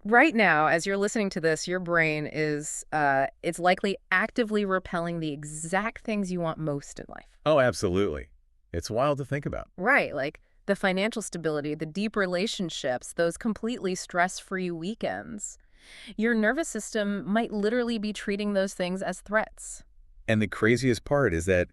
Right now, as you're listening to this, your brain is, it's likely actively repelling the exact things you want most in life. Oh, absolutely. It's wild to think about. Right, like the financial stability, the deep relationships, those completely stress-free weekends. Your nervous system might literally be treating those things as threats. And the craziest part is that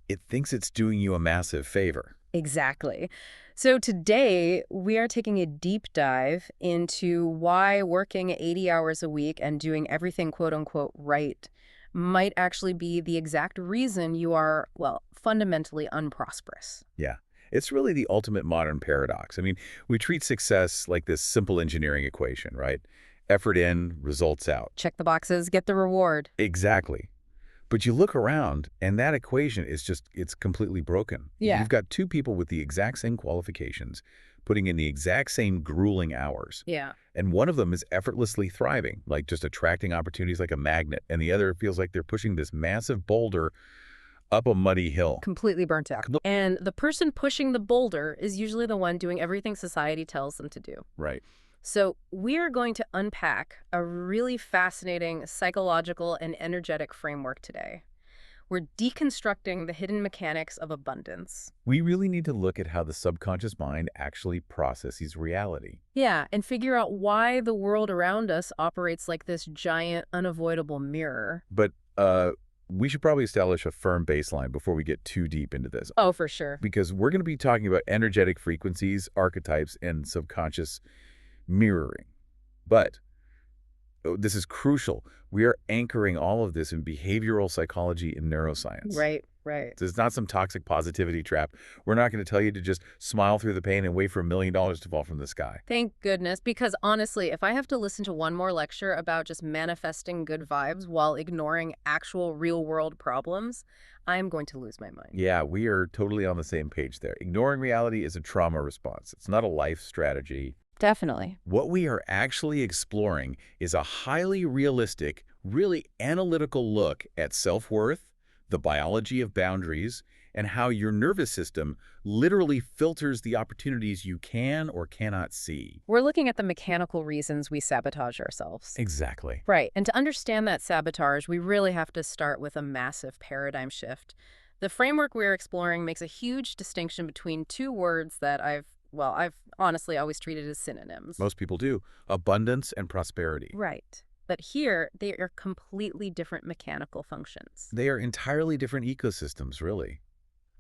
it thinks it's doing you a massive favor. Exactly. So today, we are taking a deep dive into why working 80 hours a week and doing everything quote unquote right might actually be the exact reason you are, well, fundamentally unprosperous. Yeah. It's really the ultimate modern paradox. I mean, we treat success like this simple engineering equation, right? Effort in, results out. Check the boxes, get the reward. Exactly. But you look around, and that equation is just, it's completely broken. Yeah. You've got two people with the exact same qualifications, putting in the exact same grueling hours. Yeah. And one of them is effortlessly thriving, like just attracting opportunities like a magnet. And the other feels like they're pushing this massive boulder up a muddy hill. Completely burnt out. And the person pushing the boulder is usually the one doing everything society tells them to do. Right. So we're going to unpack a really fascinating psychological and energetic framework today. We're deconstructing the hidden mechanics of abundance. We really need to look at how the subconscious mind actually processes reality. Yeah, and figure out why the world around us operates like this giant, unavoidable mirror. But we should probably establish a firm baseline before we get too deep into this, Oh, for sure. because we're going to be talking about energetic frequencies, archetypes, and subconscious mirroring. But this is crucial. We are anchoring all of this in behavioral psychology and neuroscience. Right, right. So it's not some toxic positivity trap. We're not going to tell you to just smile through the pain and wait for $1 million to fall from the sky. Thank goodness, because honestly, if I have to listen to one more lecture about just manifesting good vibes while ignoring actual real-world problems, I'm going to lose my mind. Yeah, we are totally on the same page there. Ignoring reality is a trauma response. It's not a life strategy. Definitely. What we are actually exploring is a highly realistic, really analytical look at self-worth, the biology of boundaries, and how your nervous system literally filters the opportunities you can or cannot see. We're looking at the mechanical reasons we sabotage ourselves. Exactly. Right. And to understand that sabotage, we really have to start with a massive paradigm shift. The framework we're exploring makes a huge distinction between two words that I've honestly always treated as synonyms. Most people do. Abundance and prosperity. Right. But here, they are completely different mechanical functions. They are entirely different ecosystems, really.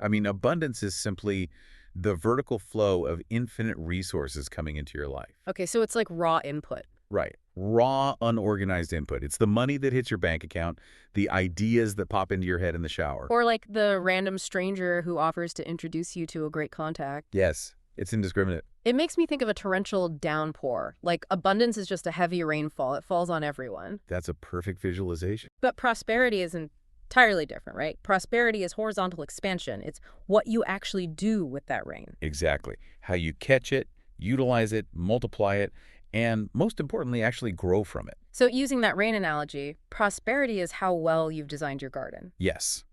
I mean, abundance is simply the vertical flow of infinite resources coming into your life. Okay, so it's like raw input. Right. Raw, unorganized input. It's the money that hits your bank account, the ideas that pop into your head in the shower. Or like the random stranger who offers to introduce you to a great contact. Yes, it's indiscriminate. It makes me think of a torrential downpour. Like abundance is just a heavy rainfall. It falls on everyone. That's a perfect visualization. But prosperity is entirely different, right? Prosperity is horizontal expansion. It's what you actually do with that rain. Exactly. How you catch it, utilize it, multiply it, and most importantly, actually grow from it. So using that rain analogy, prosperity is how well you've designed your garden. Yes,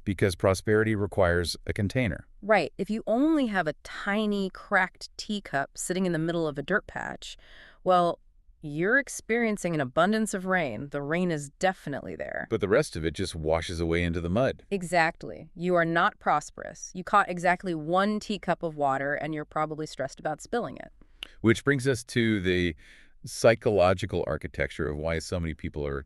because prosperity requires a container. Right. If you only have a tiny, cracked teacup sitting in the middle of a dirt patch, well, you're experiencing an abundance of rain. The rain is definitely there. But the rest of it just washes away into the mud. Exactly. You are not prosperous. You caught exactly one teacup of water, and you're probably stressed about spilling it. Which brings us to the psychological architecture of why so many people are,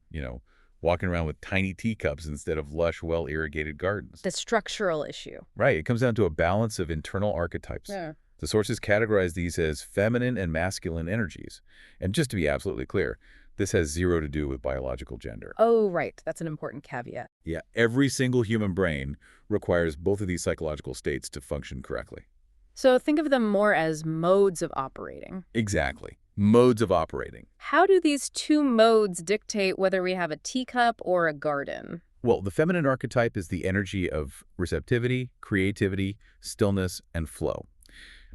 walking around with tiny teacups instead of lush, well-irrigated gardens. The structural issue. Right. It comes down to a balance of internal archetypes. Yeah. The sources categorize these as feminine and masculine energies. And just to be absolutely clear, this has zero to do with biological gender. Oh, right. That's an important caveat. Yeah, every single human brain requires both of these psychological states to function correctly. So think of them more as modes of operating. Exactly. Modes of operating. How do these two modes dictate whether we have a teacup or a garden? Well, the feminine archetype is the energy of receptivity, creativity, stillness, and flow.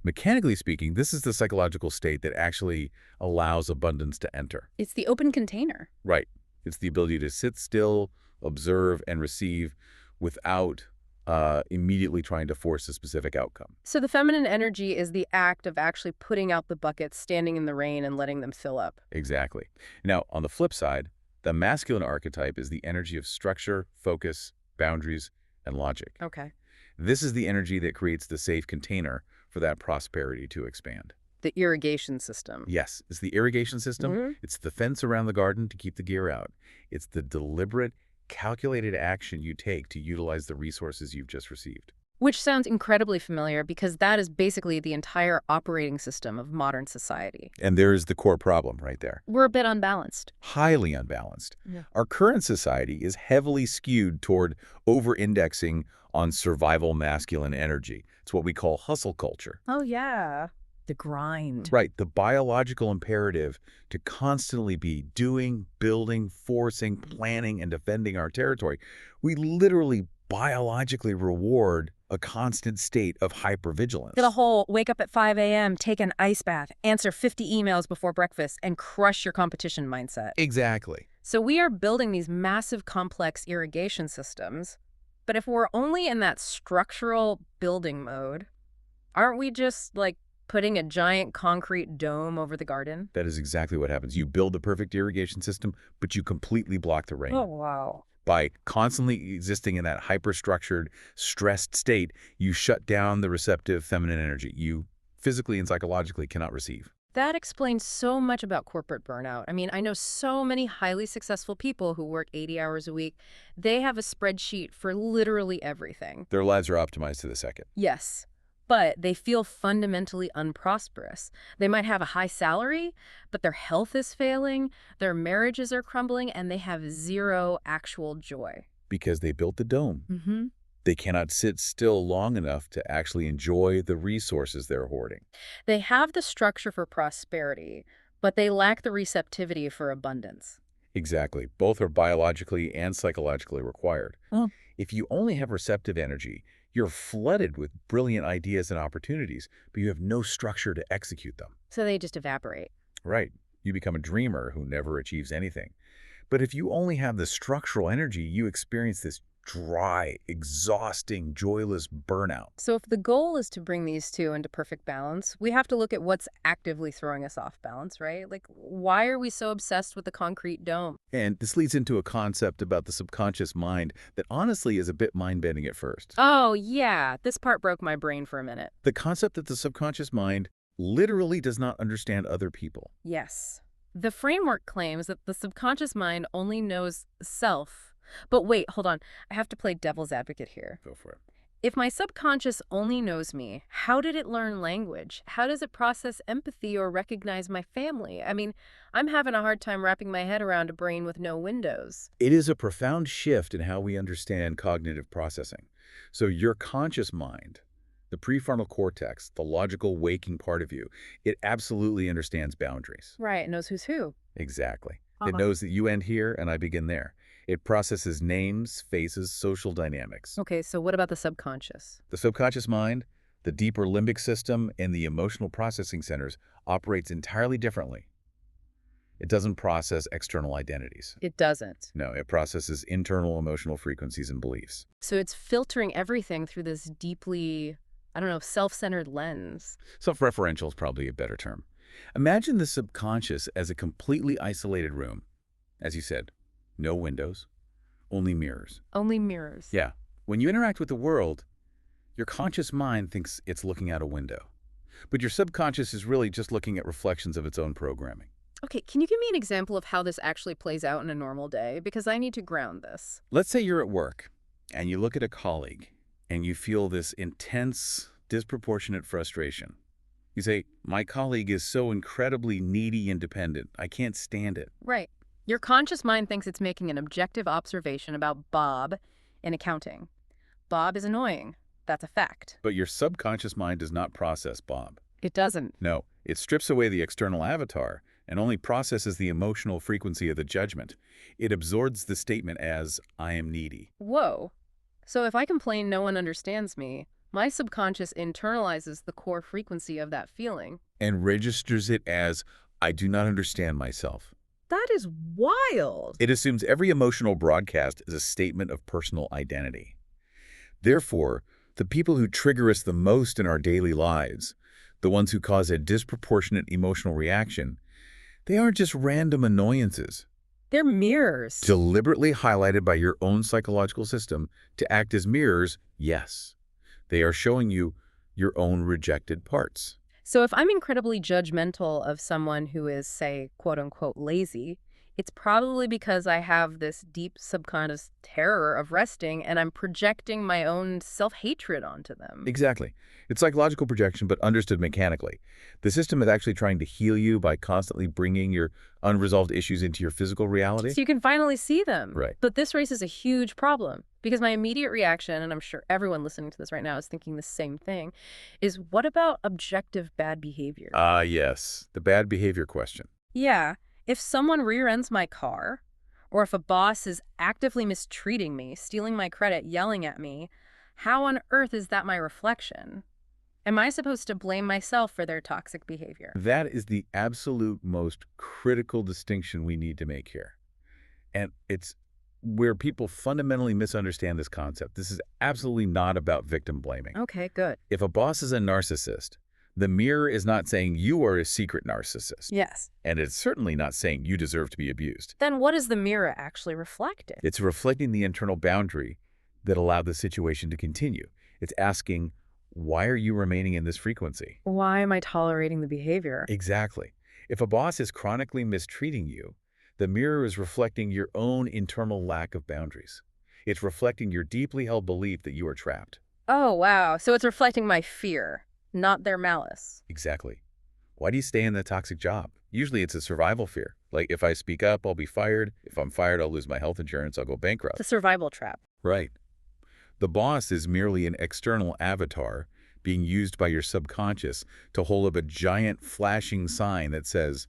Mechanically speaking, this is the psychological state that actually allows abundance to enter. It's the open container. Right. It's the ability to sit still, observe, and receive without immediately trying to force a specific outcome. So the feminine energy is the act of actually putting out the buckets, standing in the rain, and letting them fill up. Exactly. Now, on the flip side, the masculine archetype is the energy of structure, focus, boundaries, and logic. Okay. This is the energy that creates the safe container for that prosperity to expand. The irrigation system. Yes, it's the irrigation system. Mhm. It's the fence around the garden to keep the gear out. It's the deliberate, calculated action you take to utilize the resources you've just received. Which sounds incredibly familiar because that is basically the entire operating system of modern society. And there's the core problem right there. We're a bit unbalanced. Highly unbalanced. Yeah. Our current society is heavily skewed toward over-indexing on survival masculine energy. It's what we call hustle culture. Oh, yeah. The grind. Right, the biological imperative to constantly be doing, building, forcing, planning, and defending our territory. We literally biologically reward a constant state of hypervigilance. The whole wake up at 5 a.m., take an ice bath, answer 50 emails before breakfast, and crush your competition mindset. Exactly. So we are building these massive complex irrigation systems, but if we're only in that structural building mode, aren't we just like putting a giant concrete dome over the garden? That is exactly what happens. You build the perfect irrigation system, but you completely block the rain. Oh, wow. By constantly existing in that hyper-structured, stressed state, you shut down the receptive feminine energy you physically and psychologically cannot receive. That explains so much about corporate burnout. I mean, I know so many highly successful people who work 80 hours a week. They have a spreadsheet for literally everything. Their lives are optimized to the second. Yes, but they feel fundamentally unprosperous. They might have a high salary, but their health is failing, their marriages are crumbling, and they have zero actual joy. Because they built the dome. Mm-hmm. They cannot sit still long enough to actually enjoy the resources they're hoarding. They have the structure for prosperity, but they lack the receptivity for abundance. Exactly. Both are biologically and psychologically required. Oh. If you only have receptive energy, you're flooded with brilliant ideas and opportunities, but you have no structure to execute them. So they just evaporate. Right. You become a dreamer who never achieves anything. But if you only have the structural energy, you experience this dry, exhausting, joyless burnout. So if the goal is to bring these two into perfect balance, we have to look at what's actively throwing us off balance, right? Like, why are we so obsessed with the concrete dome? And this leads into a concept about the subconscious mind that honestly is a bit mind-bending at first. Oh, yeah. This part broke my brain for a minute. The concept that the subconscious mind literally does not understand other people. Yes. The framework claims that the subconscious mind only knows self. But wait, hold on. I have to play devil's advocate here. Go for it. If my subconscious only knows me, how did it learn language? How does it process empathy or recognize my family? I mean, I'm having a hard time wrapping my head around a brain with no windows. It is a profound shift in how we understand cognitive processing. So your conscious mind, the prefrontal cortex, the logical waking part of you, it absolutely understands boundaries. Right, it knows who's who. Exactly. It knows that you end here and I begin there. It processes names, faces, social dynamics. Okay, so what about the subconscious? The subconscious mind, the deeper limbic system, and the emotional processing centers operates entirely differently. It doesn't process external identities. It doesn't. No, it processes internal emotional frequencies and beliefs. So it's filtering everything through this deeply, I don't know, self-centered lens. Self-referential is probably a better term. Imagine the subconscious as a completely isolated room. As you said, no windows, only mirrors. Only mirrors. Yeah. When you interact with the world, your conscious mind thinks it's looking out a window. But your subconscious is really just looking at reflections of its own programming. Okay, can you give me an example of how this actually plays out in a normal day? Because I need to ground this. Let's say you're at work and you look at a colleague and you feel this intense, disproportionate frustration. You say, my colleague is so incredibly needy and dependent. I can't stand it. Right. Your conscious mind thinks it's making an objective observation about Bob in accounting. Bob is annoying. That's a fact. But your subconscious mind does not process Bob. It doesn't. No, it strips away the external avatar and only processes the emotional frequency of the judgment. It absorbs the statement as, I am needy. Whoa. So if I complain no one understands me, my subconscious internalizes the core frequency of that feeling. And registers it as, I do not understand myself. That is wild. It assumes every emotional broadcast is a statement of personal identity. Therefore, the people who trigger us the most in our daily lives, the ones who cause a disproportionate emotional reaction, they aren't just random annoyances, They're mirrors. deliberately highlighted by your own psychological system to act as mirrors. Yes, they are showing you your own rejected parts. So if I'm incredibly judgmental of someone who is, say, quote unquote, lazy, it's probably because I have this deep subconscious terror of resting and I'm projecting my own self-hatred onto them. Exactly. It's psychological projection, but understood mechanically. The system is actually trying to heal you by constantly bringing your unresolved issues into your physical reality. So you can finally see them. Right. But this raises a huge problem because my immediate reaction, and I'm sure everyone listening to this right now is thinking the same thing, is what about objective bad behavior? Yes. The bad behavior question. Yeah. If someone rear-ends my car, or if a boss is actively mistreating me, stealing my credit, yelling at me, how on earth is that my reflection? Am I supposed to blame myself for their toxic behavior? That is the absolute most critical distinction we need to make here. And it's where people fundamentally misunderstand this concept. This is absolutely not about victim blaming. Okay, good. If a boss is a narcissist, the mirror is not saying you are a secret narcissist. Yes. And it's certainly not saying you deserve to be abused. Then what is the mirror actually reflecting? It's reflecting the internal boundary that allowed the situation to continue. It's asking, why are you remaining in this frequency? Why am I tolerating the behavior? Exactly. If a boss is chronically mistreating you, the mirror is reflecting your own internal lack of boundaries. It's reflecting your deeply held belief that you are trapped. Oh, wow. So it's reflecting my fear, not their malice. Exactly. Why do you stay in the toxic job? Usually it's a survival fear. Like, if I speak up, I'll be fired. If I'm fired, I'll lose my health insurance. I'll go bankrupt. It's a survival trap. Right. The boss is merely an external avatar being used by your subconscious to hold up a giant flashing sign that says,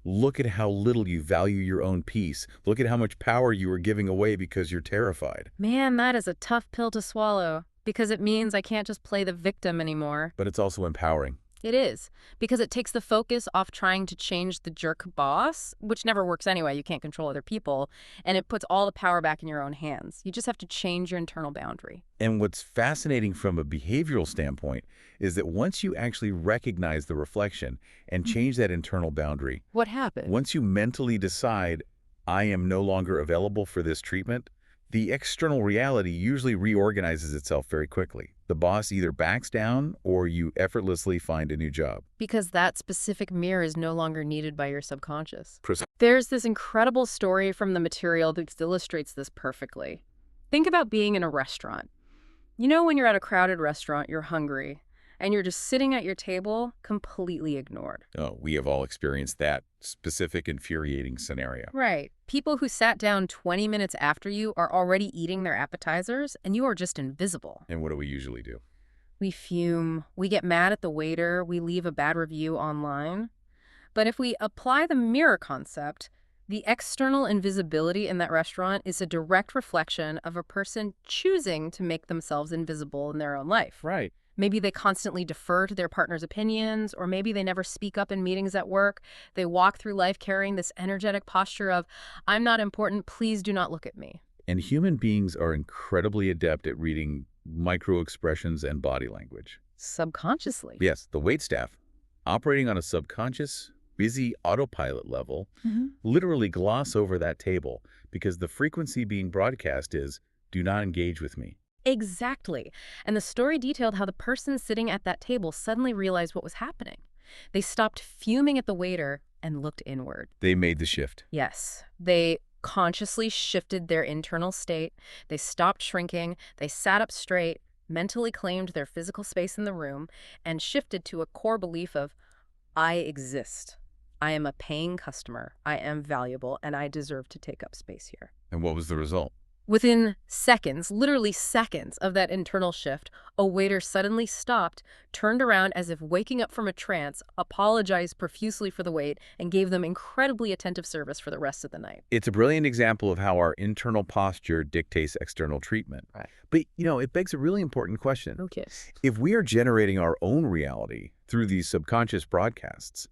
look at how little you value your own peace. Look at how much power you are giving away because you're terrified. Man, that is a tough pill to swallow because it means I can't just play the victim anymore. But it's also empowering. It is, because it takes the focus off trying to change the jerk boss, which never works anyway. You can't control other people, and it puts all the power back in your own hands. You just have to change your internal boundary. And what's fascinating from a behavioral standpoint is that once you actually recognize the reflection and change that internal boundary, What happened? once you mentally decide, I am no longer available for this treatment, the external reality usually reorganizes itself very quickly. The boss either backs down or you effortlessly find a new job. Because that specific mirror is no longer needed by your subconscious. Pres- There's this incredible story from the material that illustrates this perfectly. Think about being in a restaurant. You know, when you're at a crowded restaurant, you're hungry, and you're just sitting at your table, completely ignored. Oh, we have all experienced that specific infuriating scenario. Right. People who sat down 20 minutes after you are already eating their appetizers, and you are just invisible. And what do we usually do? We fume, we get mad at the waiter, we leave a bad review online. But if we apply the mirror concept, the external invisibility in that restaurant is a direct reflection of a person choosing to make themselves invisible in their own life. Right. Maybe they constantly defer to their partner's opinions, or maybe they never speak up in meetings at work. They walk through life carrying this energetic posture of, I'm not important, please do not look at me. And human beings are incredibly adept at reading micro-expressions and body language. Subconsciously. Yes, the waitstaff, operating on a subconscious, busy autopilot level, literally gloss over that table because the frequency being broadcast is, do not engage with me. Exactly. And the story detailed how the person sitting at that table suddenly realized what was happening. They stopped fuming at the waiter and looked inward. They made the shift. Yes. They consciously shifted their internal state. They stopped shrinking. They sat up straight, mentally claimed their physical space in the room, and shifted to a core belief of, I exist. I am a paying customer. I am valuable, and I deserve to take up space here. And what was the result? Within seconds, literally seconds of that internal shift, a waiter suddenly stopped, turned around as if waking up from a trance, apologized profusely for the wait, and gave them incredibly attentive service for the rest of the night. It's a brilliant example of how our internal posture dictates external treatment. Right. But, it begs a really important question. Okay. If we are generating our own reality through these subconscious broadcasts,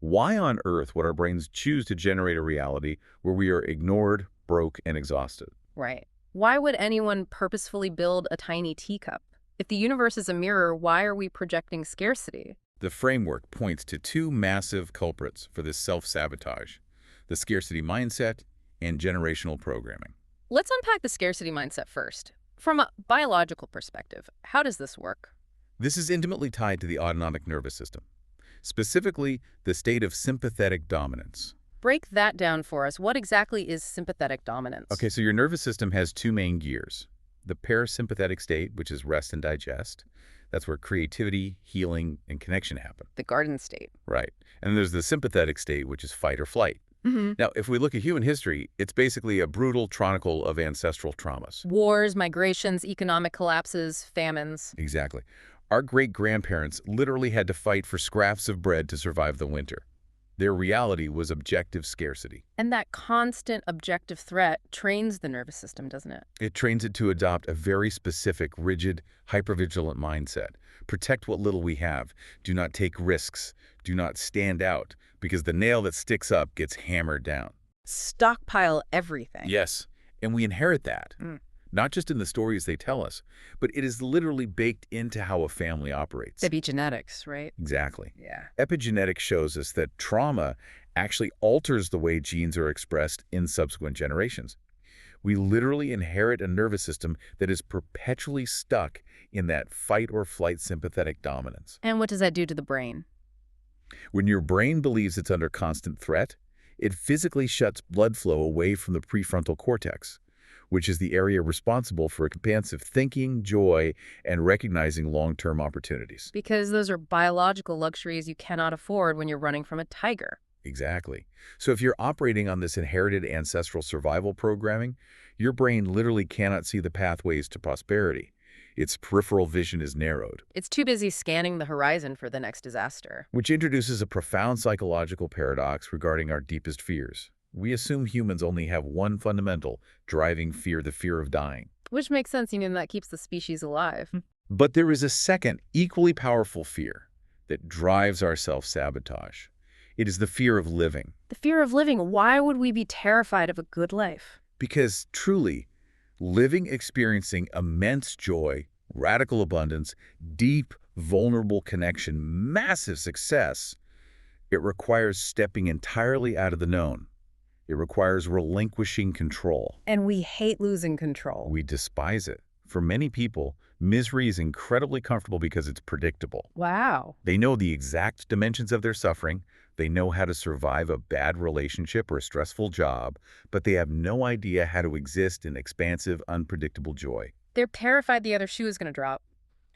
why on earth would our brains choose to generate a reality where we are ignored, broke, and exhausted? Right. Why would anyone purposefully build a tiny teacup? If the universe is a mirror, why are we projecting scarcity? The framework points to two massive culprits for this self-sabotage: the scarcity mindset and generational programming. Let's unpack the scarcity mindset first. From a biological perspective, how does this work? This is intimately tied to the autonomic nervous system, specifically the state of sympathetic dominance. Break that down for us. What exactly is sympathetic dominance? Okay, so your nervous system has two main gears. The parasympathetic state, which is rest and digest. That's where creativity, healing, and connection happen. The garden state. Right. And then there's the sympathetic state, which is fight or flight. Now, if we look at human history, it's basically a brutal chronicle of ancestral traumas. Wars, migrations, economic collapses, famines. Exactly. Our great-grandparents literally had to fight for scraps of bread to survive the winter. Their reality was objective scarcity. And that constant objective threat trains the nervous system, doesn't it? It trains it to adopt a very specific, rigid, hypervigilant mindset. Protect what little we have. Do not take risks. Do not stand out, because the nail that sticks up gets hammered down. Stockpile everything. Yes, and we inherit that. Not just in the stories they tell us, but it is literally baked into how a family operates. Epigenetics, right? Exactly. Yeah. Epigenetics shows us that trauma actually alters the way genes are expressed in subsequent generations. We literally inherit a nervous system that is perpetually stuck in that fight or flight sympathetic dominance. And what does that do to the brain? When your brain believes it's under constant threat, it physically shuts blood flow away from the prefrontal cortex, which is the area responsible for expansive thinking, joy, and recognizing long-term opportunities. Because those are biological luxuries you cannot afford when you're running from a tiger. Exactly. So if you're operating on this inherited ancestral survival programming, your brain literally cannot see the pathways to prosperity. Its peripheral vision is narrowed, It's too busy scanning the horizon for the next disaster. which introduces a profound psychological paradox regarding our deepest fears. We assume humans only have one fundamental driving fear, the fear of dying. Which makes sense, that keeps the species alive. But there is a second, equally powerful fear that drives our self-sabotage. It is the fear of living. The fear of living. Why would we be terrified of a good life? Because truly, living experiencing immense joy, radical abundance, deep, vulnerable connection, massive success, it requires stepping entirely out of the known. It requires relinquishing control. And we hate losing control. We despise it. For many people, misery is incredibly comfortable because it's predictable. Wow. They know the exact dimensions of their suffering. They know how to survive a bad relationship or a stressful job, but they have no idea how to exist in expansive, unpredictable joy. They're terrified the other shoe is going to drop.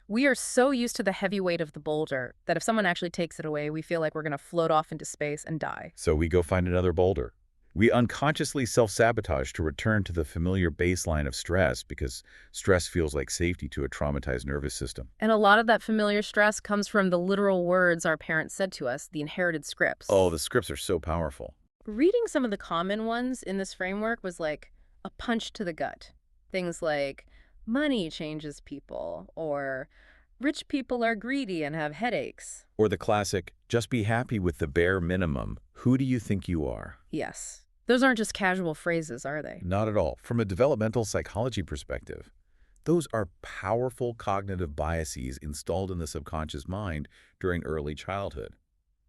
We are so used to the heavy weight of the boulder that if someone actually takes it away, we feel like we're going to float off into space and die. So we go find another boulder. We unconsciously self-sabotage to return to the familiar baseline of stress because stress feels like safety to a traumatized nervous system. And a lot of that familiar stress comes from the literal words our parents said to us, the inherited scripts. Oh, the scripts are so powerful. Reading some of the common ones in this framework was like a punch to the gut. Things like, money changes people, or rich people are greedy and have headaches. Or the classic, just be happy with the bare minimum. Who do you think you are? Yes. Those aren't just casual phrases, are they? Not at all. From a developmental psychology perspective, those are powerful cognitive biases installed in the subconscious mind during early childhood,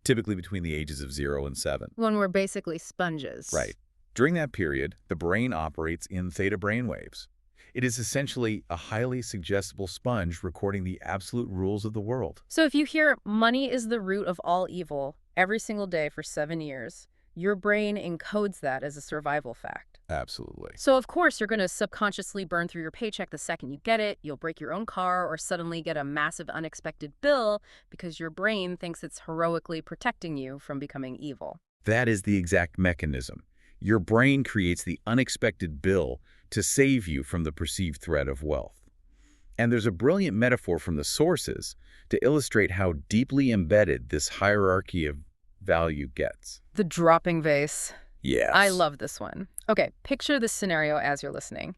typically between the ages of 0 and 7. When we're basically sponges. Right. During that period, the brain operates in theta brainwaves. It is essentially a highly suggestible sponge recording the absolute rules of the world. So if you hear money is the root of all evil every single day for 7 years, your brain encodes that as a survival fact. Absolutely. So of course you're going to subconsciously burn through your paycheck the second you get it. You'll break your own car or suddenly get a massive unexpected bill because your brain thinks it's heroically protecting you from becoming evil. That is the exact mechanism. Your brain creates the unexpected bill to save you from the perceived threat of wealth. And there's a brilliant metaphor from the sources to illustrate how deeply embedded this hierarchy of value gets. The dropping vase. Yes. I love this one. Okay, picture this scenario as you're listening.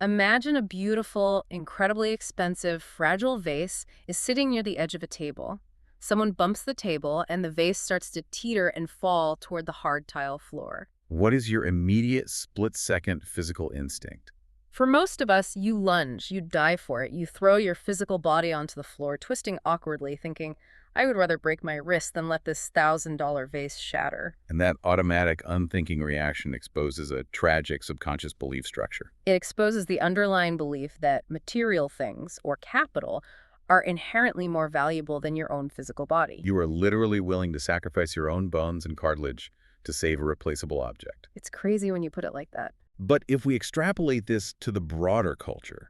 Imagine a beautiful, incredibly expensive, fragile vase is sitting near the edge of a table. Someone bumps the table and the vase starts to teeter and fall toward the hard tile floor. What is your immediate split-second physical instinct? For most of us, you lunge, you die for it, you throw your physical body onto the floor, twisting awkwardly, thinking, I would rather break my wrist than let this $1,000 vase shatter. And that automatic, unthinking reaction exposes a tragic subconscious belief structure. It exposes the underlying belief that material things, or capital, are inherently more valuable than your own physical body. You are literally willing to sacrifice your own bones and cartilage to save a replaceable object. It's crazy when you put it like that. But if we extrapolate this to the broader culture,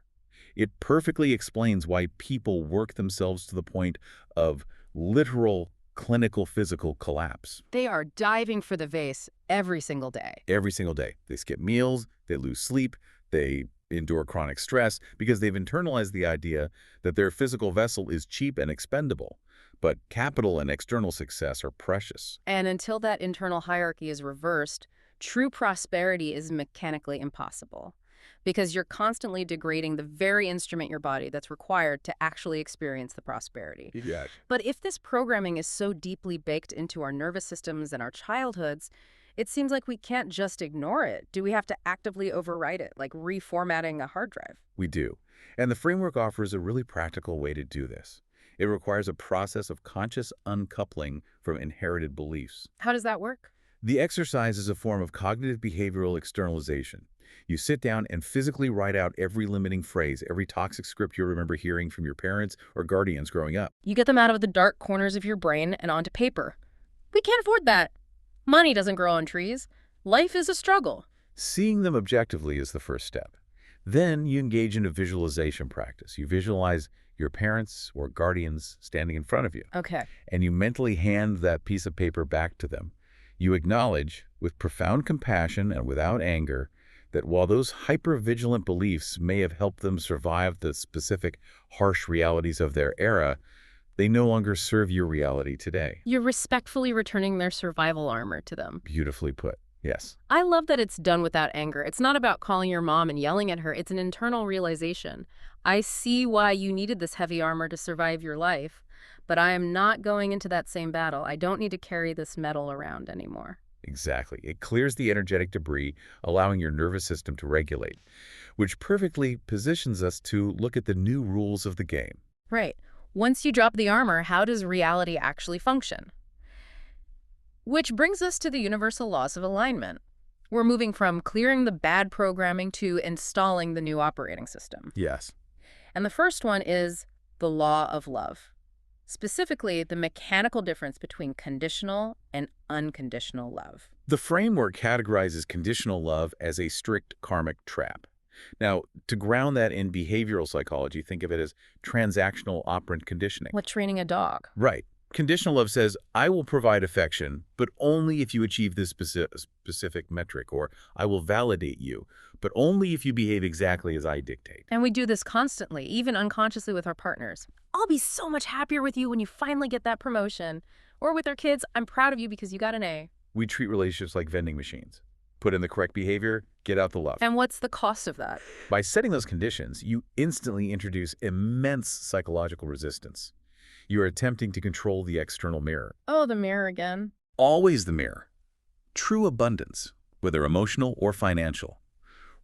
it perfectly explains why people work themselves to the point of literal clinical physical collapse. They are diving for the vase every single day. Every single day. They skip meals, they lose sleep, they endure chronic stress because they've internalized the idea that their physical vessel is cheap and expendable. But capital and external success are precious. And until that internal hierarchy is reversed, true prosperity is mechanically impossible, because you're constantly degrading the very instrument your body that's required to actually experience the prosperity. Yes. But if this programming is so deeply baked into our nervous systems and our childhoods, it seems like we can't just ignore it. Do we have to actively override it, like reformatting a hard drive? We do. And the framework offers a really practical way to do this. It requires a process of conscious uncoupling from inherited beliefs. How does that work? The exercise is a form of cognitive behavioral externalization. You sit down and physically write out every limiting phrase, every toxic script you remember hearing from your parents or guardians growing up. You get them out of the dark corners of your brain and onto paper. We can't afford that. Money doesn't grow on trees. Life is a struggle. Seeing them objectively is the first step. Then you engage in a visualization practice. You visualize your parents or guardians standing in front of you. Okay. And you mentally hand that piece of paper back to them. You acknowledge, with profound compassion and without anger, that while those hypervigilant beliefs may have helped them survive the specific harsh realities of their era, they no longer serve your reality today. You're respectfully returning their survival armor to them. Beautifully put. Yes. I love that it's done without anger. It's not about calling your mom and yelling at her. It's an internal realization. I see why you needed this heavy armor to survive your life, but I am not going into that same battle. I don't need to carry this metal around anymore. Exactly. It clears the energetic debris, allowing your nervous system to regulate, which perfectly positions us to look at the new rules of the game. Right. Once you drop the armor, how does reality actually function? Which brings us to the universal laws of alignment. We're moving from clearing the bad programming to installing the new operating system. Yes. And the first one is the law of love. Specifically, the mechanical difference between conditional and unconditional love. The framework categorizes conditional love as a strict karmic trap. Now, to ground that in behavioral psychology, think of it as transactional operant conditioning. Like training a dog. Right. Conditional love says, I will provide affection, but only if you achieve this specific metric, or I will validate you, but only if you behave exactly as I dictate. And we do this constantly, even unconsciously with our partners. I'll be so much happier with you when you finally get that promotion. Or with our kids, I'm proud of you because you got an A. We treat relationships like vending machines. Put in the correct behavior, get out the love. And what's the cost of that? By setting those conditions, you instantly introduce immense psychological resistance. You are attempting to control the external mirror. Oh, the mirror again. Always the mirror. True abundance, whether emotional or financial,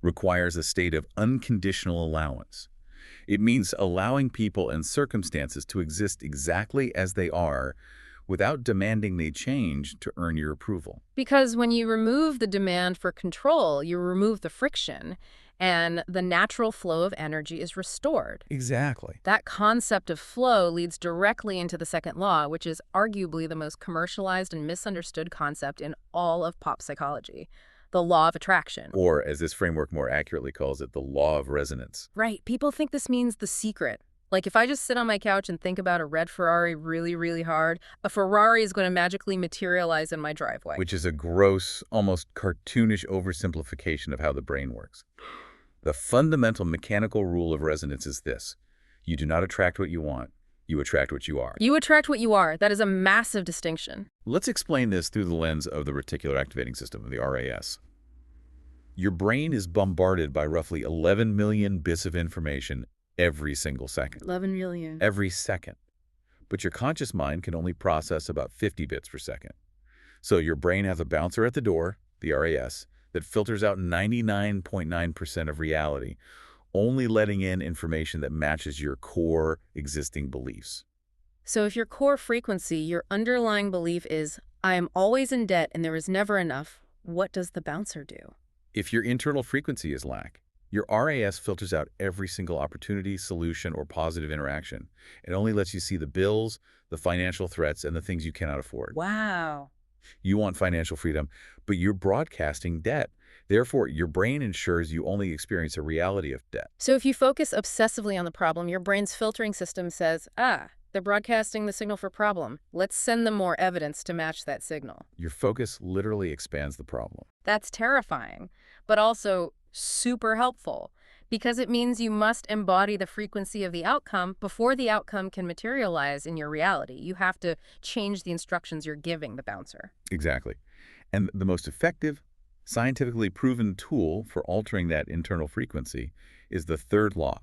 requires a state of unconditional allowance. It means allowing people and circumstances to exist exactly as they are without demanding they change to earn your approval. Because when you remove the demand for control, you remove the friction, and the natural flow of energy is restored. Exactly. That concept of flow leads directly into the second law, which is arguably the most commercialized and misunderstood concept in all of pop psychology, the law of attraction. Or, as this framework more accurately calls it, the law of resonance. Right. People think this means the secret. Like if I just sit on my couch and think about a red Ferrari really, really hard, a Ferrari is going to magically materialize in my driveway. Which is a gross, almost cartoonish oversimplification of how the brain works. The fundamental mechanical rule of resonance is this. You do not attract what you want. You attract what you are. You attract what you are. That is a massive distinction. Let's explain this through the lens of the reticular activating system, the RAS. Your brain is bombarded by roughly 11 million bits of information every single second. 11 million. Every second. But your conscious mind can only process about 50 bits per second. So your brain has a bouncer at the door, the RAS, that filters out 99.9% of reality, only letting in information that matches your core existing beliefs. So if your core frequency, your underlying belief is, I am always in debt and there is never enough, what does the bouncer do? If your internal frequency is lack, your RAS filters out every single opportunity, solution, or positive interaction. It only lets you see the bills, the financial threats, and the things you cannot afford. Wow. You want financial freedom, but you're broadcasting debt. Therefore, your brain ensures you only experience a reality of debt. So if you focus obsessively on the problem, your brain's filtering system says, they're broadcasting the signal for problem. Let's send them more evidence to match that signal. Your focus literally expands the problem. That's terrifying, but also super helpful because it means you must embody the frequency of the outcome before the outcome can materialize in your reality. You have to change the instructions you're giving the bouncer. Exactly. And the most effective, scientifically proven tool for altering that internal frequency is the third law,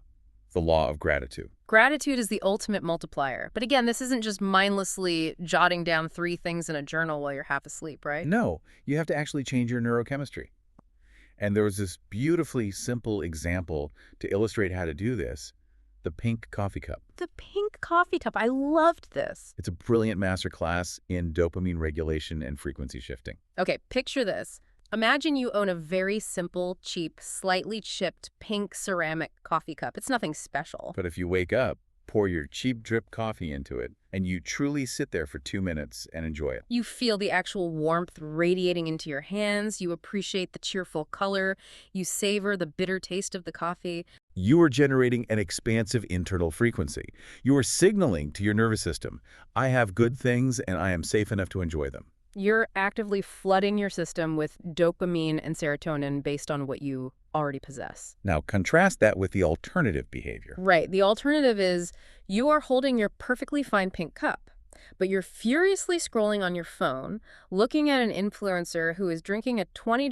the law of gratitude. Gratitude is the ultimate multiplier. But again, this isn't just mindlessly jotting down 3 things in a journal while you're half asleep, right? No, you have to actually change your neurochemistry. And there was this beautifully simple example to illustrate how to do this, the pink coffee cup. The pink coffee cup. I loved this. It's a brilliant masterclass in dopamine regulation and frequency shifting. Okay, picture this. Imagine you own a very simple, cheap, slightly chipped pink ceramic coffee cup. It's nothing special. But if you wake up, pour your cheap drip coffee into it, and you truly sit there for 2 minutes and enjoy it. You feel the actual warmth radiating into your hands. You appreciate the cheerful color. You savor the bitter taste of the coffee. You are generating an expansive internal frequency. You are signaling to your nervous system, I have good things and I am safe enough to enjoy them. You're actively flooding your system with dopamine and serotonin based on what you already possess. Now, contrast that with the alternative behavior. Right. The alternative is you are holding your perfectly fine pink cup, but you're furiously scrolling on your phone, looking at an influencer who is drinking a $20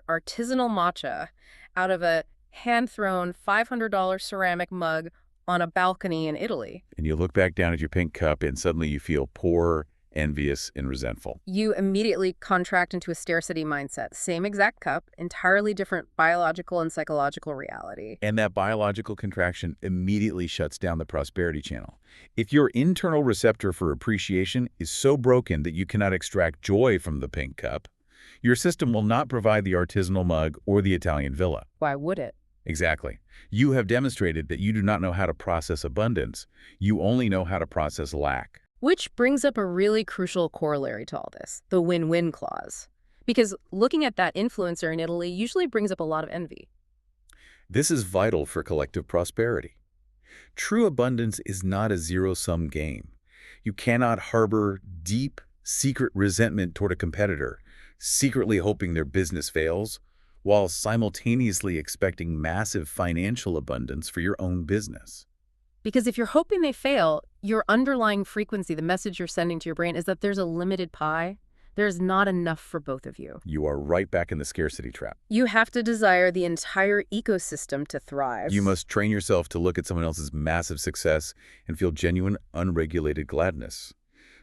artisanal matcha out of a hand-thrown $500 ceramic mug on a balcony in Italy. And you look back down at your pink cup and suddenly you feel poor, envious, and resentful. You immediately contract into a scarcity mindset. Same exact cup, entirely different biological and psychological reality. And that biological contraction immediately shuts down the prosperity channel. If your internal receptor for appreciation is so broken that you cannot extract joy from the pink cup, your system will not provide the artisanal mug or the Italian villa. Why would it? Exactly. You have demonstrated that you do not know how to process abundance. You only know how to process lack. Which brings up a really crucial corollary to all this, the win-win clause. Because looking at that influencer in Italy usually brings up a lot of envy. This is vital for collective prosperity. True abundance is not a zero-sum game. You cannot harbor deep, secret resentment toward a competitor, secretly hoping their business fails, while simultaneously expecting massive financial abundance for your own business. Because if you're hoping they fail, your underlying frequency, the message you're sending to your brain, is that there's a limited pie. There's not enough for both of you. You are right back in the scarcity trap. You have to desire the entire ecosystem to thrive. You must train yourself to look at someone else's massive success and feel genuine, unregulated gladness.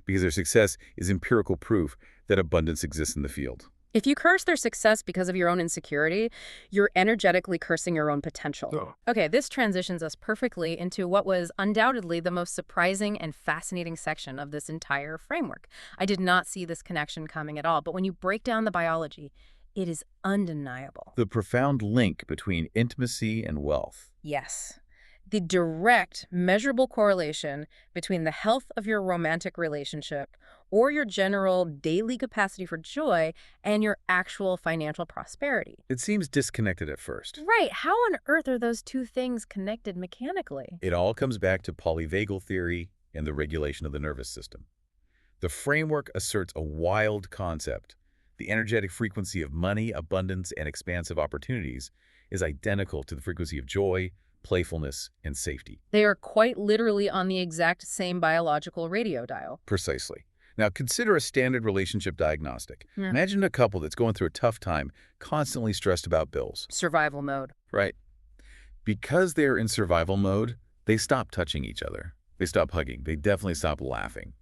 Because their success is empirical proof that abundance exists in the field. If you curse their success because of your own insecurity, you're energetically cursing your own potential. Oh. Okay, this transitions us perfectly into what was undoubtedly the most surprising and fascinating section of this entire framework. I did not see this connection coming at all, but when you break down the biology, it is undeniable. The profound link between intimacy and wealth. Yes. The direct, measurable correlation between the health of your romantic relationship or your general daily capacity for joy and your actual financial prosperity. It seems disconnected at first. Right. How on earth are those two things connected mechanically? It all comes back to polyvagal theory and the regulation of the nervous system. The framework asserts a wild concept. The energetic frequency of money, abundance, and expansive opportunities is identical to the frequency of joy, playfulness, and safety. They are quite literally on the exact same biological radio dial. Precisely. Now, consider a standard relationship diagnostic. Yeah. Imagine a couple that's going through a tough time, constantly stressed about bills. Survival mode. Right. Because they're in survival mode, they stop touching each other. They stop hugging. They definitely stop laughing.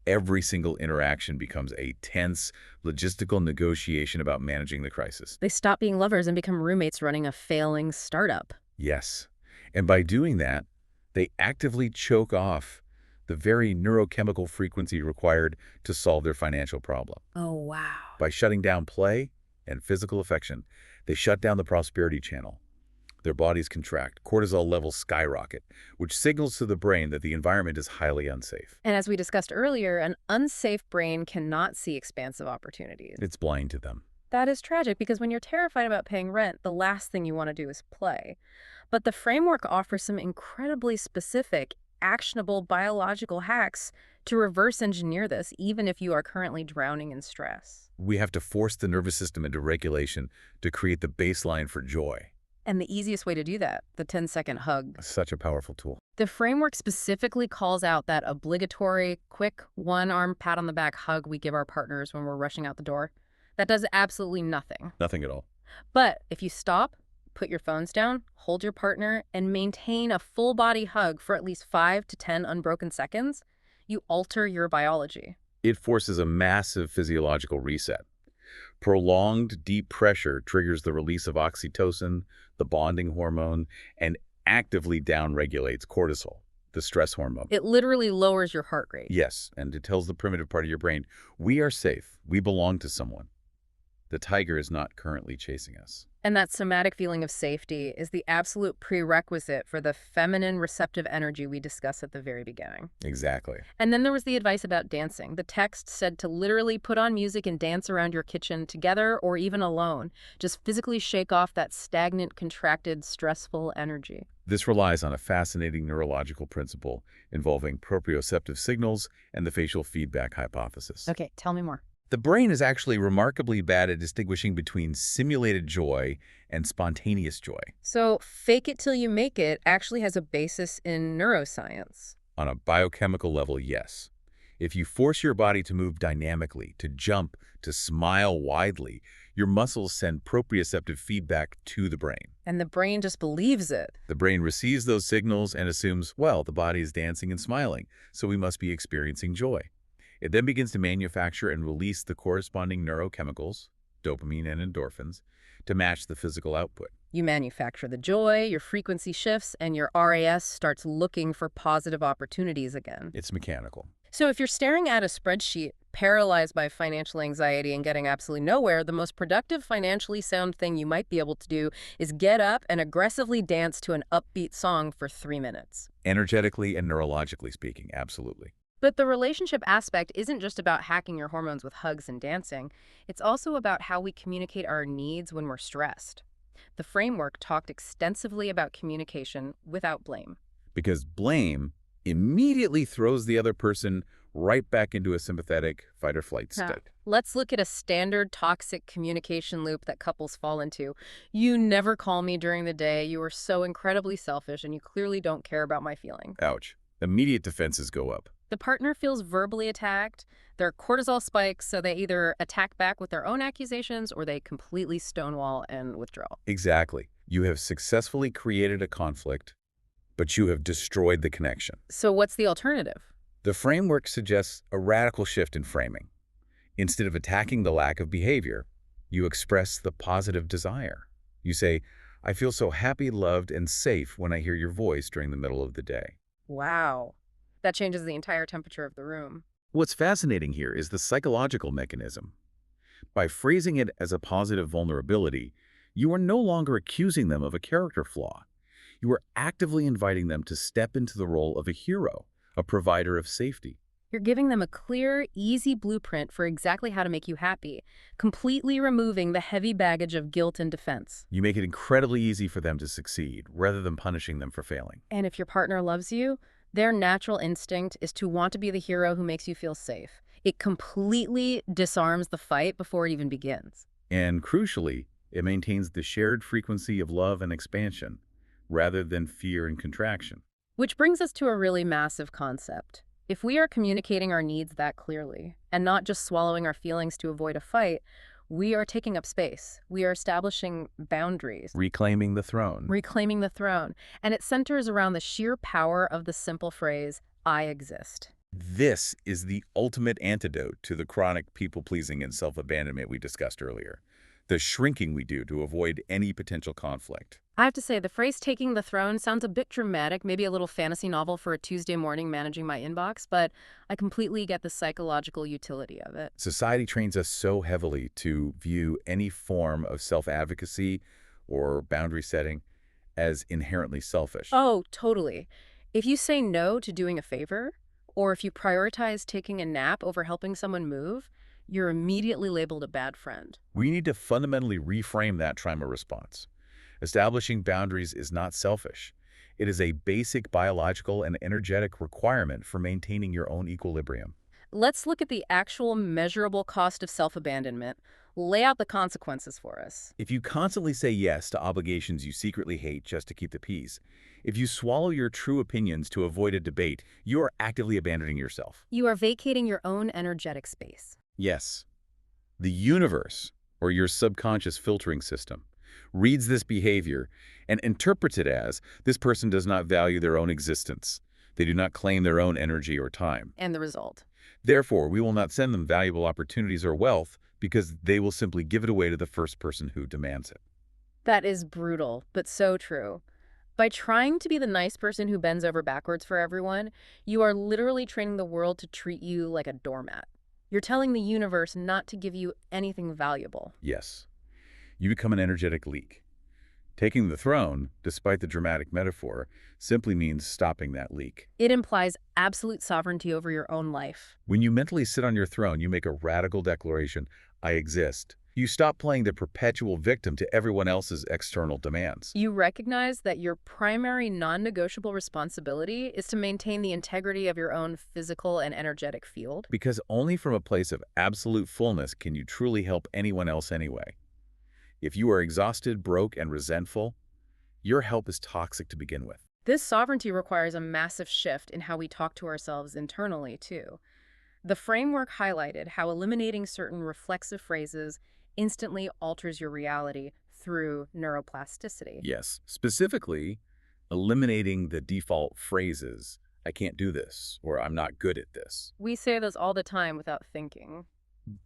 Every single interaction becomes a tense, logistical negotiation about managing the crisis. They stop being lovers and become roommates running a failing startup. Yes. And by doing that, they actively choke off the very neurochemical frequency required to solve their financial problem. Oh, wow. By shutting down play and physical affection, they shut down the prosperity channel. Their bodies contract, cortisol levels skyrocket, which signals to the brain that the environment is highly unsafe. And as we discussed earlier, an unsafe brain cannot see expansive opportunities. It's blind to them. That is tragic because when you're terrified about paying rent, the last thing you want to do is play. But the framework offers some incredibly specific, actionable biological hacks to reverse engineer this, even if you are currently drowning in stress. We have to force the nervous system into regulation to create the baseline for joy. And the easiest way to do that, the 10-second hug. Such a powerful tool. The framework specifically calls out that obligatory, quick, one-arm pat on the back hug we give our partners when we're rushing out the door. That does absolutely nothing. Nothing at all. But if you stop, put your phones down, hold your partner, and maintain a full-body hug for at least 5 to 10 unbroken seconds, you alter your biology. It forces a massive physiological reset. Prolonged deep pressure triggers the release of oxytocin, the bonding hormone, and actively downregulates cortisol, the stress hormone. It literally lowers your heart rate. Yes, and it tells the primitive part of your brain, we are safe, we belong to someone. The tiger is not currently chasing us. And that somatic feeling of safety is the absolute prerequisite for the feminine receptive energy we discussed at the very beginning. Exactly. And then there was the advice about dancing. The text said to literally put on music and dance around your kitchen together or even alone. Just physically shake off that stagnant, contracted, stressful energy. This relies on a fascinating neurological principle involving proprioceptive signals and the facial feedback hypothesis. Okay, tell me more. The brain is actually remarkably bad at distinguishing between simulated joy and spontaneous joy. So fake it till you make it actually has a basis in neuroscience. On a biochemical level, yes. If you force your body to move dynamically, to jump, to smile widely, your muscles send proprioceptive feedback to the brain. And the brain just believes it. The brain receives those signals and assumes, well, the body is dancing and smiling, so we must be experiencing joy. It then begins to manufacture and release the corresponding neurochemicals, dopamine and endorphins, to match the physical output. You manufacture the joy, your frequency shifts, and your RAS starts looking for positive opportunities again. It's mechanical. So if you're staring at a spreadsheet, paralyzed by financial anxiety and getting absolutely nowhere, the most productive, financially sound thing you might be able to do is get up and aggressively dance to an upbeat song for 3 minutes. Energetically and neurologically speaking, absolutely. But the relationship aspect isn't just about hacking your hormones with hugs and dancing. It's also about how we communicate our needs when we're stressed. The framework talked extensively about communication without blame. Because blame immediately throws the other person right back into a sympathetic fight-or-flight state. Let's look at a standard toxic communication loop that couples fall into. You never call me during the day. You are so incredibly selfish, and you clearly don't care about my feelings. Ouch. Immediate defenses go up. The partner feels verbally attacked. Their cortisol spikes, so they either attack back with their own accusations or they completely stonewall and withdraw. Exactly. You have successfully created a conflict, but you have destroyed the connection. So what's the alternative? The framework suggests a radical shift in framing. Instead of attacking the lack of behavior, you express the positive desire. You say, I feel so happy, loved, and safe when I hear your voice during the middle of the day. Wow. That changes the entire temperature of the room. What's fascinating here is the psychological mechanism. By phrasing it as a positive vulnerability, you are no longer accusing them of a character flaw. You are actively inviting them to step into the role of a hero, a provider of safety. You're giving them a clear, easy blueprint for exactly how to make you happy, completely removing the heavy baggage of guilt and defense. You make it incredibly easy for them to succeed, rather than punishing them for failing. And if your partner loves you, their natural instinct is to want to be the hero who makes you feel safe. It completely disarms the fight before it even begins. And crucially, it maintains the shared frequency of love and expansion, rather than fear and contraction. Which brings us to a really massive concept. If we are communicating our needs that clearly, and not just swallowing our feelings to avoid a fight, we are taking up space. We are establishing boundaries. Reclaiming the throne. Reclaiming the throne. And it centers around the sheer power of the simple phrase, I exist. This is the ultimate antidote to the chronic people-pleasing and self-abandonment we discussed earlier. The shrinking we do to avoid any potential conflict. I have to say, the phrase taking the throne sounds a bit dramatic, maybe a little fantasy novel for a Tuesday morning managing my inbox, but I completely get the psychological utility of it. Society trains us so heavily to view any form of self-advocacy or boundary setting as inherently selfish. Oh, totally. If you say no to doing a favor, or if you prioritize taking a nap over helping someone move, you're immediately labeled a bad friend. We need to fundamentally reframe that trauma response. Establishing boundaries is not selfish. It is a basic biological and energetic requirement for maintaining your own equilibrium. Let's look at the actual measurable cost of self-abandonment. Lay out the consequences for us. If you constantly say yes to obligations you secretly hate just to keep the peace, if you swallow your true opinions to avoid a debate, you are actively abandoning yourself. You are vacating your own energetic space. Yes, the universe, or your subconscious filtering system, reads this behavior and interprets it as this person does not value their own existence. They do not claim their own energy or time. And the result? Therefore, we will not send them valuable opportunities or wealth because they will simply give it away to the first person who demands it. That is brutal, but so true. By trying to be the nice person who bends over backwards for everyone, you are literally training the world to treat you like a doormat. You're telling the universe not to give you anything valuable. Yes, you become an energetic leak. Taking the throne, despite the dramatic metaphor, simply means stopping that leak. It implies absolute sovereignty over your own life. When you mentally sit on your throne, you make a radical declaration, I exist. You stop playing the perpetual victim to everyone else's external demands. You recognize that your primary non-negotiable responsibility is to maintain the integrity of your own physical and energetic field. Because only from a place of absolute fullness can you truly help anyone else anyway. If you are exhausted, broke, and resentful, your help is toxic to begin with. This sovereignty requires a massive shift in how we talk to ourselves internally, too. The framework highlighted how eliminating certain reflexive phrases instantly alters your reality through neuroplasticity. Yes, specifically, eliminating the default phrases, I can't do this, or I'm not good at this. We say those all the time without thinking.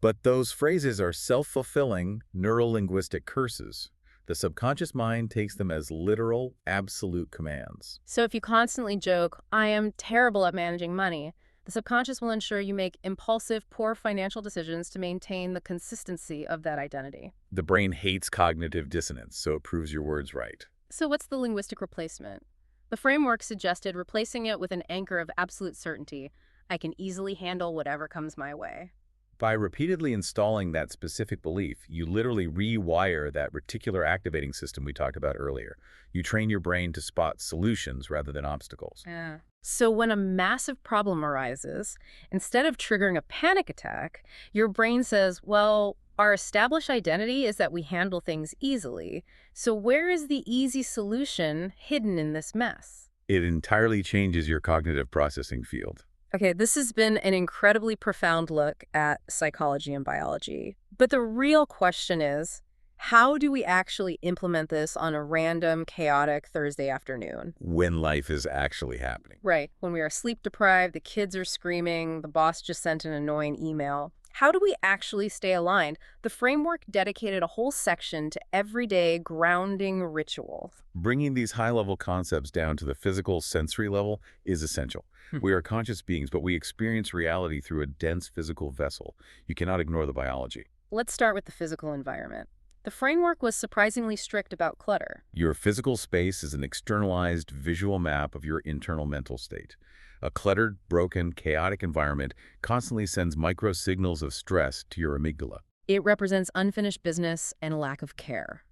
But those phrases are self-fulfilling neurolinguistic curses. The subconscious mind takes them as literal, absolute commands. So if you constantly joke, I am terrible at managing money, the subconscious will ensure you make impulsive, poor financial decisions to maintain the consistency of that identity. The brain hates cognitive dissonance, so it proves your words right. So what's the linguistic replacement? The framework suggested replacing it with an anchor of absolute certainty. I can easily handle whatever comes my way. By repeatedly installing that specific belief, you literally rewire that reticular activating system we talked about earlier. You train your brain to spot solutions rather than obstacles. Yeah. So when a massive problem arises, instead of triggering a panic attack, your brain says, well, our established identity is that we handle things easily. So where is the easy solution hidden in this mess? It entirely changes your cognitive processing field. Okay, this has been an incredibly profound look at psychology and biology. But the real question is, how do we actually implement this on a random, chaotic Thursday afternoon? When life is actually happening. Right, when we are sleep deprived, the kids are screaming, the boss just sent an annoying email. How do we actually stay aligned? The framework dedicated a whole section to everyday grounding ritual. Bringing these high-level concepts down to the physical sensory level is essential. We are conscious beings, but we experience reality through a dense physical vessel. You cannot ignore the biology. Let's start with the physical environment. The framework was surprisingly strict about clutter. Your physical space is an externalized visual map of your internal mental state. A cluttered, broken, chaotic environment constantly sends micro-signals of stress to your amygdala. It represents unfinished business and a lack of care.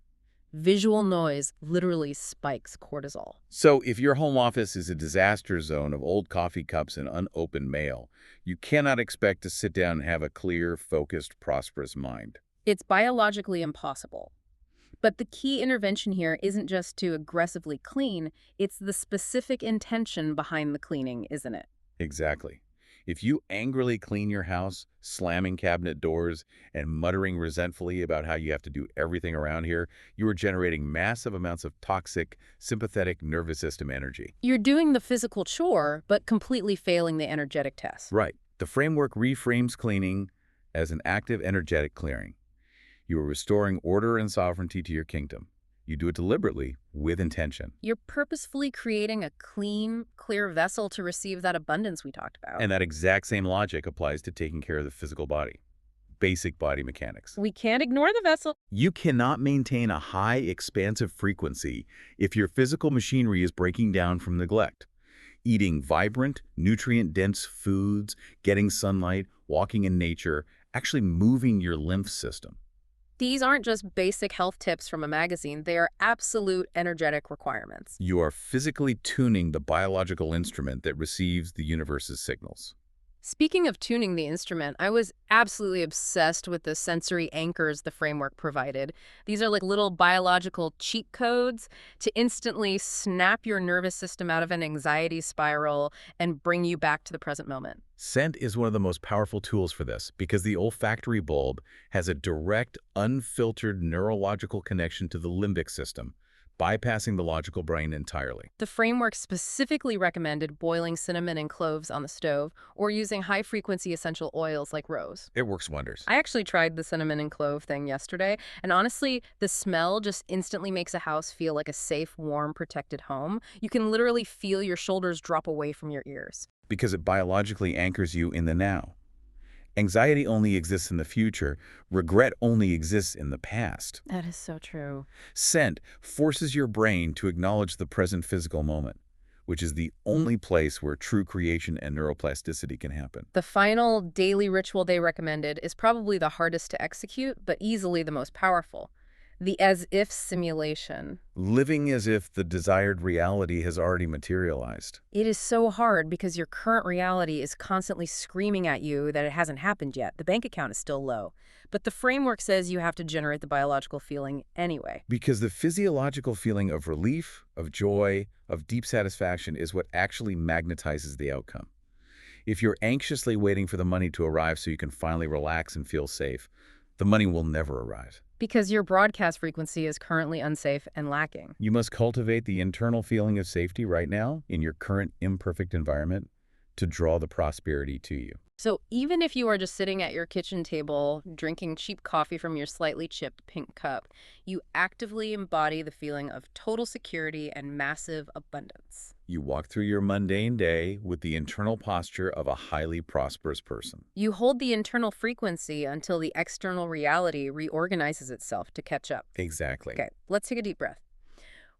Visual noise literally spikes cortisol. So if your home office is a disaster zone of old coffee cups and unopened mail, you cannot expect to sit down and have a clear, focused, prosperous mind. It's biologically impossible. But the key intervention here isn't just to aggressively clean, it's the specific intention behind the cleaning, isn't it? Exactly. If you angrily clean your house, slamming cabinet doors, and muttering resentfully about how you have to do everything around here, you are generating massive amounts of toxic, sympathetic nervous system energy. You're doing the physical chore, but completely failing the energetic test. Right. The framework reframes cleaning as an active energetic clearing. You are restoring order and sovereignty to your kingdom. You do it deliberately, with intention. You're purposefully creating a clean, clear vessel to receive that abundance we talked about. And that exact same logic applies to taking care of the physical body. Basic body mechanics. We can't ignore the vessel. You cannot maintain a high, expansive frequency if your physical machinery is breaking down from neglect. Eating vibrant, nutrient-dense foods, getting sunlight, walking in nature, actually moving your lymph system. These aren't just basic health tips from a magazine. They are absolute energetic requirements. You are physically tuning the biological instrument that receives the universe's signals. Speaking of tuning the instrument, I was absolutely obsessed with the sensory anchors the framework provided. These are like little biological cheat codes to instantly snap your nervous system out of an anxiety spiral and bring you back to the present moment. Scent is one of the most powerful tools for this because the olfactory bulb has a direct, unfiltered neurological connection to the limbic system, bypassing the logical brain entirely. The framework specifically recommended boiling cinnamon and cloves on the stove or using high-frequency essential oils like rose. It works wonders. I actually tried the cinnamon and clove thing yesterday, and honestly, the smell just instantly makes a house feel like a safe, warm, protected home. You can literally feel your shoulders drop away from your ears. Because it biologically anchors you in the now. Anxiety only exists in the future. Regret only exists in the past. That is so true. Scent forces your brain to acknowledge the present physical moment, which is the only place where true creation and neuroplasticity can happen. The final daily ritual they recommended is probably the hardest to execute, but easily the most powerful. The as-if simulation. Living as if the desired reality has already materialized. It is so hard because your current reality is constantly screaming at you that it hasn't happened yet. The bank account is still low. But the framework says you have to generate the biological feeling anyway. Because the physiological feeling of relief, of joy, of deep satisfaction is what actually magnetizes the outcome. If you're anxiously waiting for the money to arrive so you can finally relax and feel safe, the money will never arrive. Because your broadcast frequency is currently unsafe and lacking. You must cultivate the internal feeling of safety right now in your current imperfect environment to draw the prosperity to you. So even if you are just sitting at your kitchen table, drinking cheap coffee from your slightly chipped pink cup, you actively embody the feeling of total security and massive abundance. You walk through your mundane day with the internal posture of a highly prosperous person. You hold the internal frequency until the external reality reorganizes itself to catch up. Exactly. Okay, let's take a deep breath.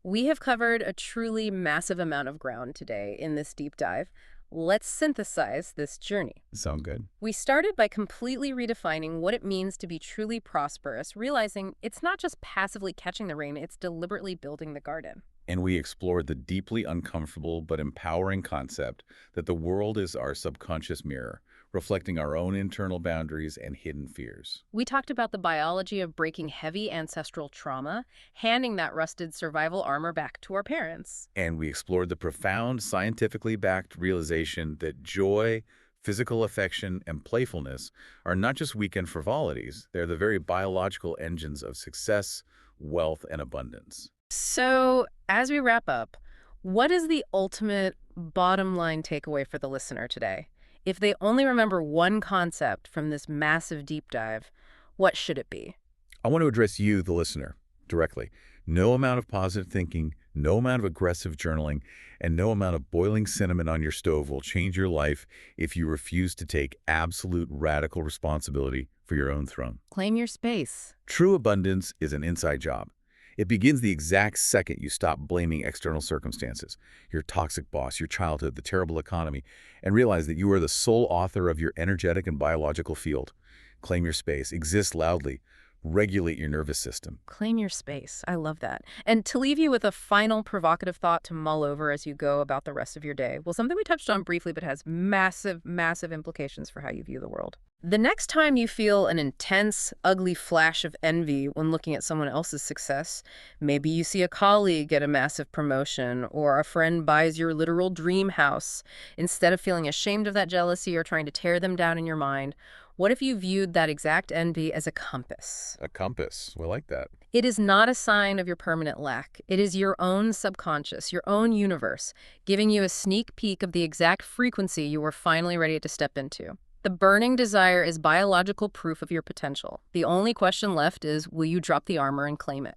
We have covered a truly massive amount of ground today in this deep dive. Let's synthesize this journey. Sound good? We started by completely redefining what it means to be truly prosperous, realizing it's not just passively catching the rain, it's deliberately building the garden. And we explored the deeply uncomfortable but empowering concept that the world is our subconscious mirror, reflecting our own internal boundaries and hidden fears. We talked about the biology of breaking heavy ancestral trauma, handing that rusted survival armor back to our parents. And we explored the profound, scientifically backed realization that joy, physical affection, and playfulness are not just weekend frivolities, they're the very biological engines of success, wealth, and abundance. So, as we wrap up, what is the ultimate bottom line takeaway for the listener today? If they only remember one concept from this massive deep dive, what should it be? I want to address you, the listener, directly. No amount of positive thinking, no amount of aggressive journaling, and no amount of boiling cinnamon on your stove will change your life if you refuse to take absolute radical responsibility for your own throne. Claim your space. True abundance is an inside job. It begins the exact second you stop blaming external circumstances, your toxic boss, your childhood, the terrible economy, and realize that you are the sole author of your energetic and biological field. Claim your space, exist loudly, regulate your nervous system. Claim your space. I love that. And to leave you with a final provocative thought to mull over as you go about the rest of your day, well, something we touched on briefly but has massive, massive implications for how you view the world. The next time you feel an intense, ugly flash of envy when looking at someone else's success, maybe you see a colleague get a massive promotion or a friend buys your literal dream house, instead of feeling ashamed of that jealousy or trying to tear them down in your mind, what if you viewed that exact envy as a compass? A compass. We like that. It is not a sign of your permanent lack. It is your own subconscious, your own universe, giving you a sneak peek of the exact frequency you were finally ready to step into. The burning desire is biological proof of your potential. The only question left is, will you drop the armor and claim it?